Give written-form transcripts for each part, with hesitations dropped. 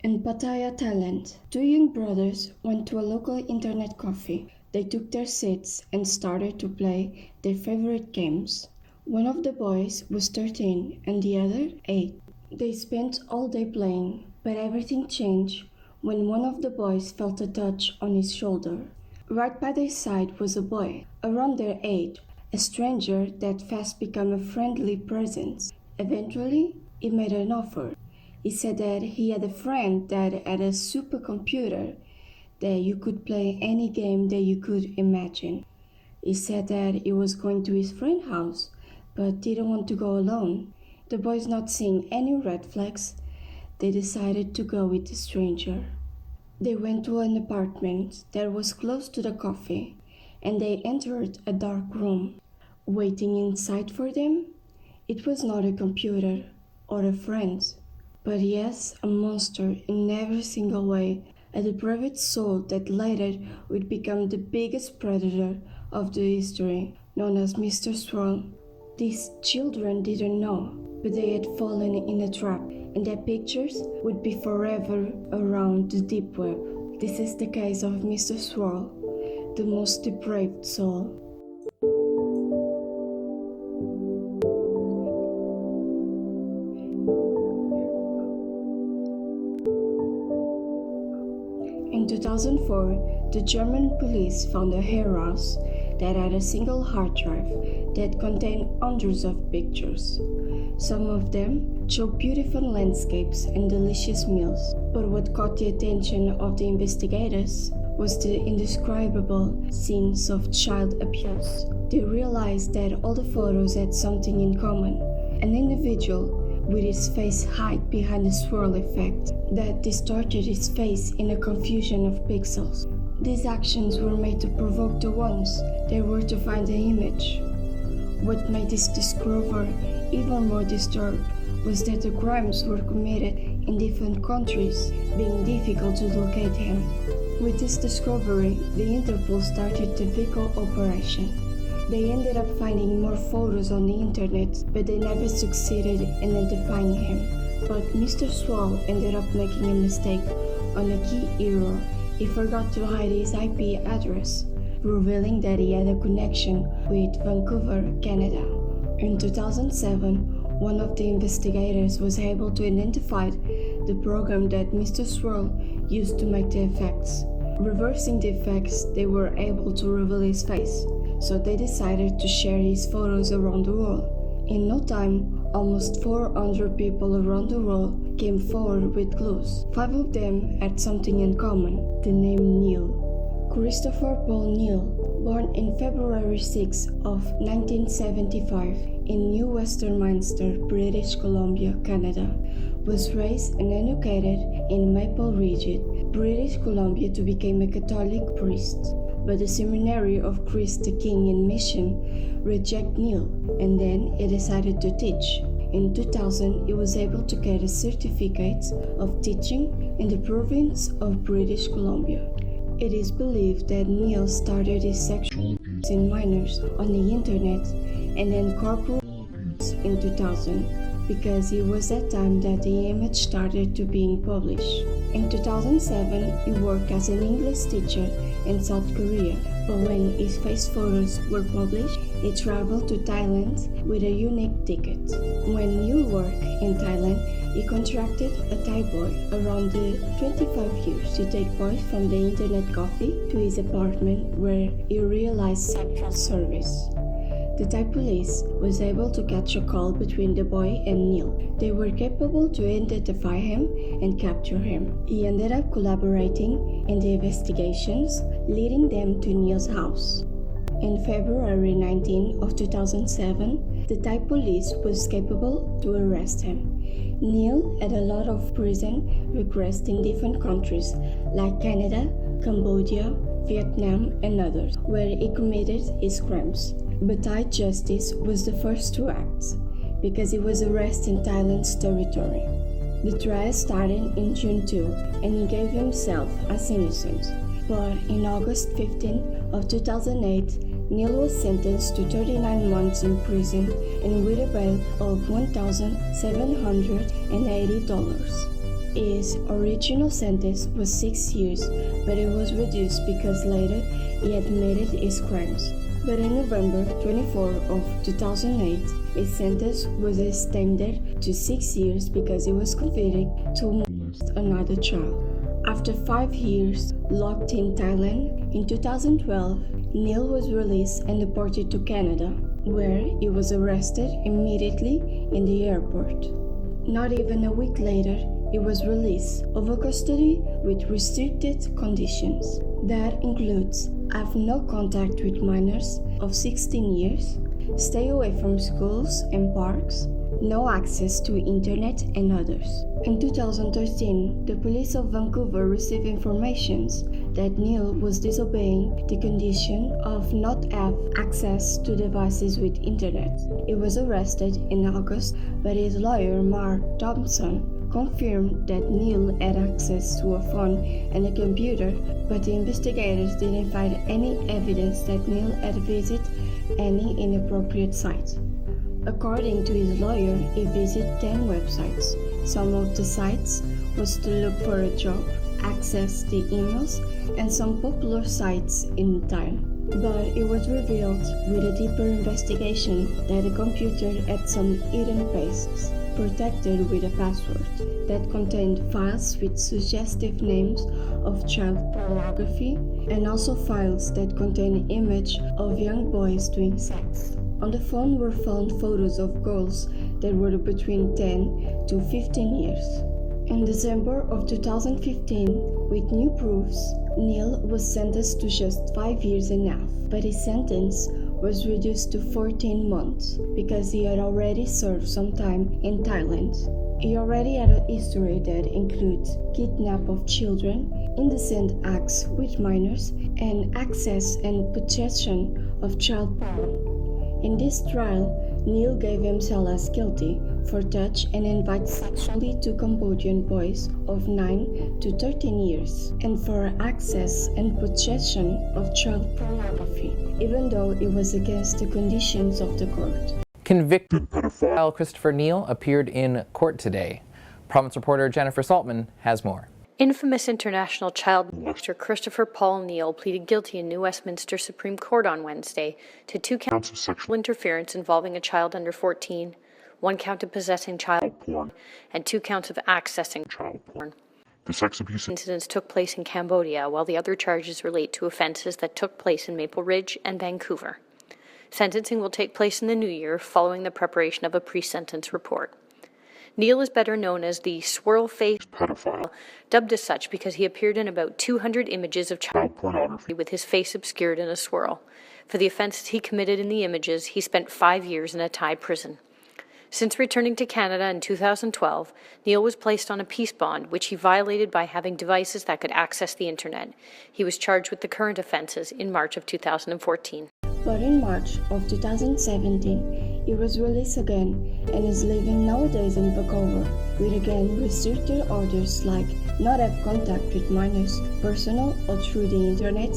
In Pattaya, Thailand, two young brothers went to a local internet cafe. They took their seats and started to play their favorite games. One of the boys was 13 and the other 8. They spent all day playing, but everything changed when one of the boys felt a touch on his shoulder. Right by their side was a boy, around their age, a stranger that fast became a friendly presence. Eventually, he made an offer. He said that he had a friend that had a supercomputer that you could play any game that you could imagine. He said that he was going to his friend's house, but didn't want to go alone. The boys not seeing any red flags, they decided to go with the stranger. They went to an apartment that was close to the cafe, and they entered a dark room. Waiting inside for them, it was not a computer or a friend, but yes, a monster in every single way, a depraved soul that later would become the biggest predator of the history, known as Mr. Swirl. These children didn't know, but they had fallen in a trap, and their pictures would be forever around the deep web. This is the case of Mr. Swirl, the most depraved soul. In 2004, the German police found a warehouse that had a single hard drive that contained hundreds of pictures. Some of them showed beautiful landscapes and delicious meals, but what caught the attention of the investigators was the indescribable scenes of child abuse. They realized that all the photos had something in common: an individual with his face hid behind a swirl effect that distorted his face in a confusion of pixels. These actions were made to provoke the ones that were to find the image. What made this discovery even more disturbed was that the crimes were committed in different countries, being difficult to locate him. With this discovery, the Interpol started the Vico operation. They ended up finding more photos on the internet, but they never succeeded in identifying him. But Mr. Swirl ended up making a mistake on a key error. He forgot to hide his IP address, revealing that he had a connection with Vancouver, Canada. In 2007, one of the investigators was able to identify the program that Mr. Swirl used to make the effects. Reversing the effects, they were able to reveal his face, so they decided to share his photos around the world. In no time, almost 400 people around the world came forward with clues. 5 of them had something in common: the name Neil. Christopher Paul Neil, born in February 6 of 1975 in New Westminster, British Columbia, Canada, was raised and educated in Maple Ridge, British Columbia, to become a Catholic priest. But the seminary of Christ the King in Mission rejected Neil, and then he decided to teach. In 2000, he was able to get a certificate of teaching in the province of British Columbia. It is believed that Neil started his sexual abuse in minors on the internet and then corporal abuse in 2000, because it was that time that the image started to being published. In 2007, he worked as an English teacher in South Korea, but when his face photos were published, he traveled to Thailand with a unique ticket. When Neil worked in Thailand, he contracted a Thai boy around the 25 years to take boys from the internet cafe to his apartment, where he realized sexual service. The Thai police was able to catch a call between the boy and Neil. They were capable to identify him and capture him. He ended up collaborating in the investigations, leading them to Neil's house. In February 19 of 2007, the Thai police was capable to arrest him. Neil had a lot of prison requests in different countries like Canada, Cambodia, Vietnam, and others, where he committed his crimes. But Thai justice was the first to act, because he was arrested in Thailand's territory. The trial started in June 2, and he gave himself as innocent. But in August 15 of 2008, Neil was sentenced to 39 months in prison and with a bail of $1,780. His original sentence was 6 years, but it was reduced because later he admitted his crimes. But in November 24 of 2008, his sentence was extended to 6 years because he was convicted to molest another child. After 5 years locked in Thailand, in 2012, Neil was released and deported to Canada, where he was arrested immediately in the airport. Not even a week later, he was released over custody with restricted conditions. That includes have no contact with minors of 16 years, stay away from schools and parks, no access to internet and others. In 2013, the police of Vancouver received informations that Neil was disobeying the condition of not have access to devices with internet. He was arrested in August, but his lawyer, Mark Thompson, confirmed that Neil had access to a phone and a computer, but the investigators didn't find any evidence that Neil had visited any inappropriate sites. According to his lawyer, he visited 10 websites. Some of the sites was to look for a job, access the emails, and some popular sites in time. But it was revealed with a deeper investigation that the computer had some hidden pastes protected with a password that contained files with suggestive names of child pornography and also files that contained images of young boys doing sex. On the phone were found photos of girls that were between 10 to 15 years. In December of 2015, with new proofs, Neil was sentenced to just 5 years and a half, but his sentence was reduced to 14 months because he had already served some time in Thailand. He already had a history that includes kidnap of children, indecent acts with minors, and access and possession of child porn. In this trial, Neil gave himself as guilty for touch and invite sexually to Cambodian boys of 9 to 13 years, and for access and possession of child pornography, even though it was against the conditions of the court. Convicted pedophile Christopher Neil appeared in court today. Province reporter Jennifer Saltman has more. Infamous international child molester Christopher Paul Neil pleaded guilty in New Westminster Supreme Court on Wednesday to 2 counts of sexual interference involving a child under 14, 1 count of possessing child porn, and 2 counts of accessing child porn. The sex abuse incidents took place in Cambodia, while the other charges relate to offenses that took place in Maple Ridge and Vancouver. Sentencing will take place in the new year following the preparation of a pre-sentence report. Neil is better known as the Swirl-faced pedophile, dubbed as such because he appeared in about 200 images of child pornography with his face obscured in a swirl. For the offenses he committed in the images, he spent 5 years in a Thai prison. Since returning to Canada in 2012, Neil was placed on a peace bond, which he violated by having devices that could access the internet. He was charged with the current offenses in March of 2014. But in March of 2017, he was released again and is living nowadays in Vancouver, with again restricted orders like not have contact with minors, personal or through the internet,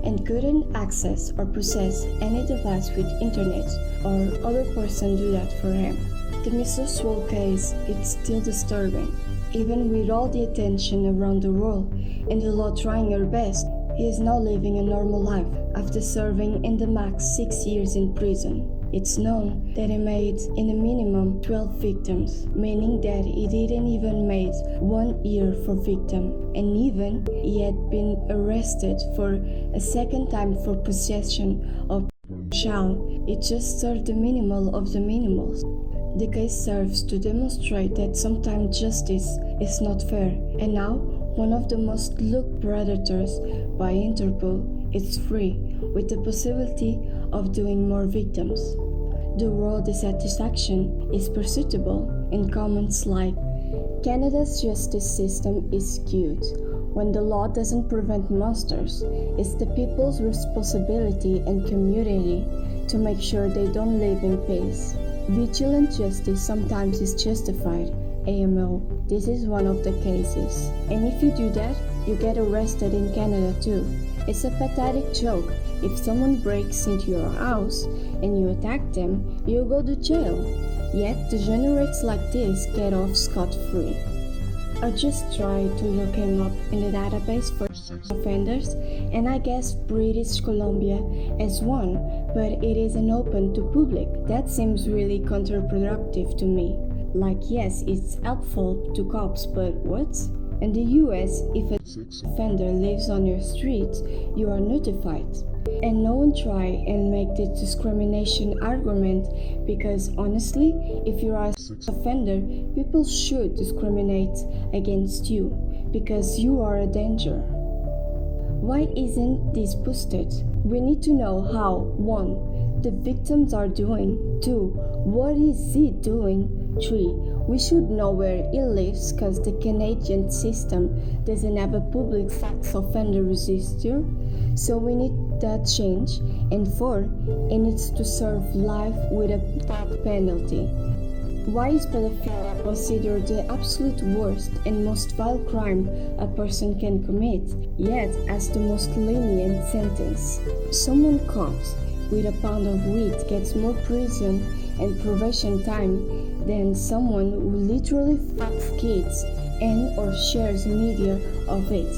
and couldn't access or possess any device with internet or other person do that for him. The Mr. Swirl case is still disturbing. Even with all the attention around the world and the law trying her best, he is now living a normal life after serving in the max 6 years in prison. It's known that he made in a minimum 12 victims, meaning that he didn't even made 1 year for victim, and even he had been arrested for a second time for possession of child. It just served the minimal of the minimals. The case serves to demonstrate that sometimes justice is not fair, and now one of the most looked predators by Interpol is free, with the possibility of doing more victims. The world dissatisfaction is perceptible in comments like, Canada's justice system is skewed. When the law doesn't prevent monsters, it's the people's responsibility and community to make sure they don't live in peace. Vigilant justice sometimes is justified. AMO, this is one of the cases. And if you do that, you get arrested in Canada too. It's a pathetic joke. If someone breaks into your house and you attack them, you go to jail. Yet degenerates like this get off scot-free. I just tried to look him up in the database for sex offenders, and I guess British Columbia is one, but it isn't open to public. That seems really counterproductive to me. Like, yes, it's helpful to cops, but what? In the US, if a sex offender lives on your street, you are notified. And no one try and make the discrimination argument, because honestly, if you are a sex offender, people should discriminate against you because you are a danger. Why isn't this boosted? We need to know how 1. The victims are doing, 2. What is he doing, 3. We should know where he lives because the Canadian system doesn't have a public sex offender register, so we need that change. And 4. It needs to serve life with a death penalty. Why is pedophilia considered the absolute worst and most vile crime a person can commit, yet has the most lenient sentence? Someone caught with a pound of weed gets more prison and probation time than someone who literally fucks kids and or shares media of it.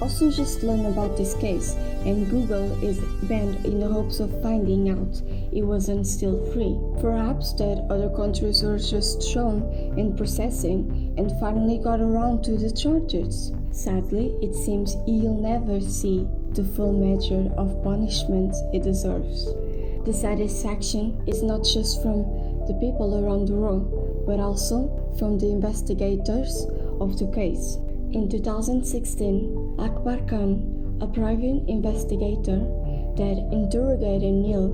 Also, just learn about this case, and Google is banned in the hopes of finding out it wasn't still free. Perhaps that other countries were just shown in processing and finally got around to the charges. Sadly, it seems he'll never see the full measure of punishment he deserves. The satisfaction is not just from the people around the world, but also from the investigators of the case. In 2016, Akbar Khan, a private investigator that interrogated Neil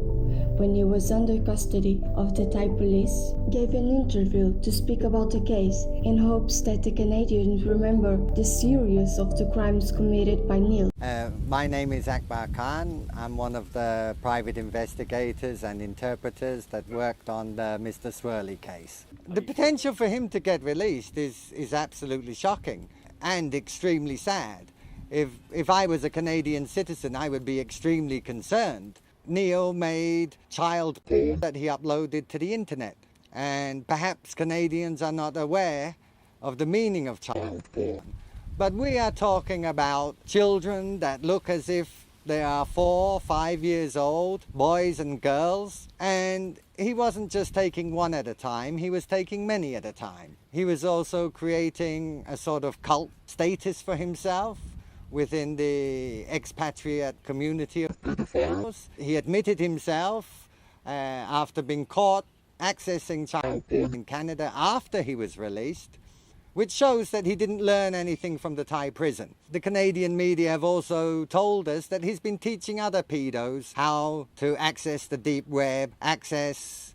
when he was under custody of the Thai police, gave an interview to speak about the case in hopes that the Canadians remember the seriousness of the crimes committed by Neil. My name is Akbar Khan. I'm one of the private investigators and interpreters that worked on the Mr. Swirl case. The potential for him to get released is absolutely shocking and extremely sad. If I was a Canadian citizen, I would be extremely concerned. Neil made child porn that he uploaded to the internet, and perhaps Canadians are not aware of the meaning of child porn. But we are talking about children that look as if they are 4 or 5 years old, boys and girls, and he wasn't just taking one at a time, he was taking many at a time. He was also creating a sort of cult status for himself within the expatriate community of pedophiles. He admitted himself after being caught accessing child porn in Canada after he was released, which shows that he didn't learn anything from the Thai prison. The Canadian media have also told us that he's been teaching other pedos how to access the deep web, access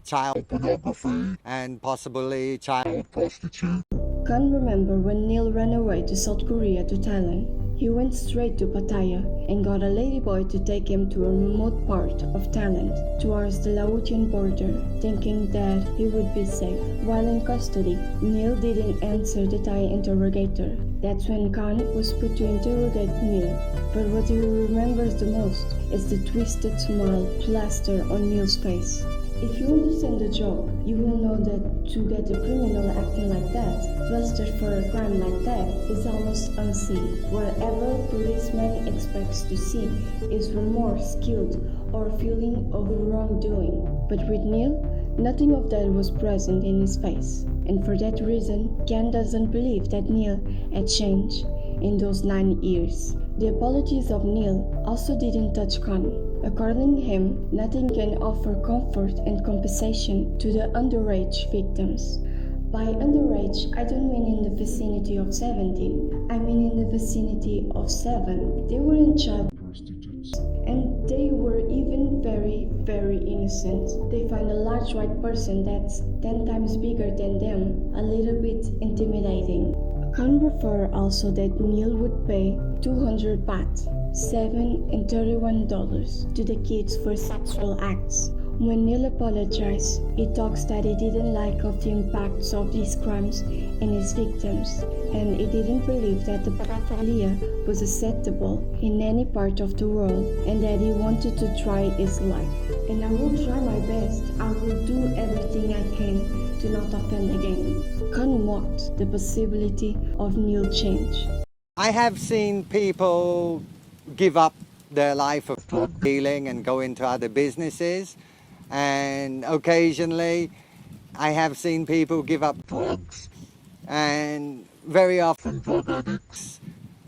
child pornography, and possibly child prostitution. Can't remember when Neil ran away to South Korea to Thailand. He went straight to Pattaya and got a ladyboy to take him to a remote part of Thailand towards the Laotian border, thinking that he would be safe. While in custody, Neil didn't answer the Thai interrogator. That's when Khan was put to interrogate Neil. But what he remembers the most is the twisted smile plastered on Neil's face. If you understand the joke, you will know that to get a criminal acting like that, busted for a crime like that, is almost unseen. Whatever a policeman expects to see is remorse, guilt, or feeling of wrongdoing. But with Neil, nothing of that was present in his face. And for that reason, Ken doesn't believe that Neil had changed in those 9 years. The apologies of Neil also didn't touch Khan. According to him, nothing can offer comfort and compensation to the underage victims. By underage, I don't mean in the vicinity of 17. I mean in the vicinity of 7. They weren't child prostitutes. And they were even very, very innocent. They find a large white person that's 10 times bigger than them a little bit intimidating. Khan referred also that Neil would pay 200 baht, $7 and $31 to the kids for sexual acts. When Neil apologized, he talks that he didn't like of the impacts of these crimes in his victims, and he didn't believe that the pedophilia was acceptable in any part of the world, and that he wanted to try his life. and I will try my best. I will do everything I can to not offend again. Can't mock the possibility of Neil change. I have seen people give up their life of drug dealing and go into other businesses, and occasionally I have seen people give up drugs, and very often drug addicts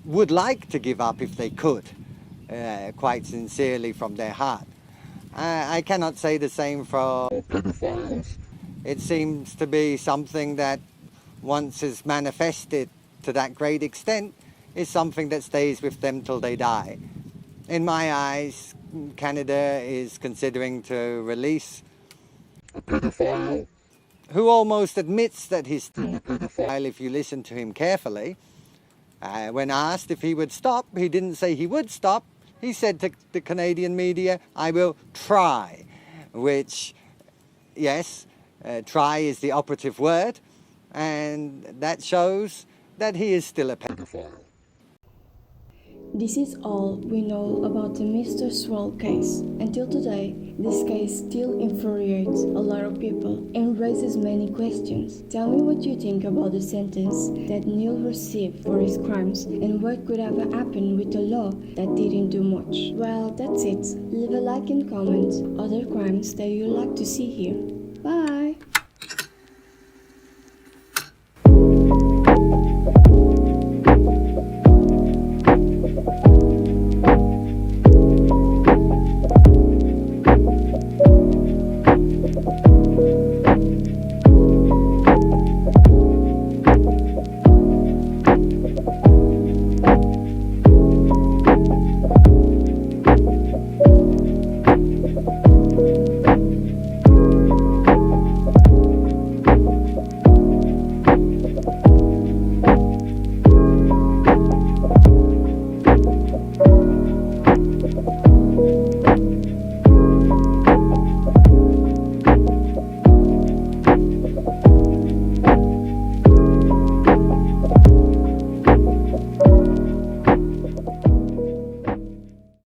would like to give up if they could, quite sincerely from their heart. I cannot say the same for pedophiles. It seems to be something that once is manifested to that great extent is something that stays with them till they die. In my eyes, Canada is considering to release a pedophile who almost admits that he's still a pedophile if you listen to him carefully. When asked if he would stop, he didn't say he would stop. He said to the Canadian media, "I will try," which, yes, try is the operative word, and that shows that he is still a pedophile. This is all we know about the Mr. Swirl case. Until today, this case still infuriates a lot of people and raises many questions. Tell me what you think about the sentence that Neil received for his crimes and what could have happened with a law that didn't do much. Well, that's it. Leave a like and comment other crimes that you'd like to see here. Bye!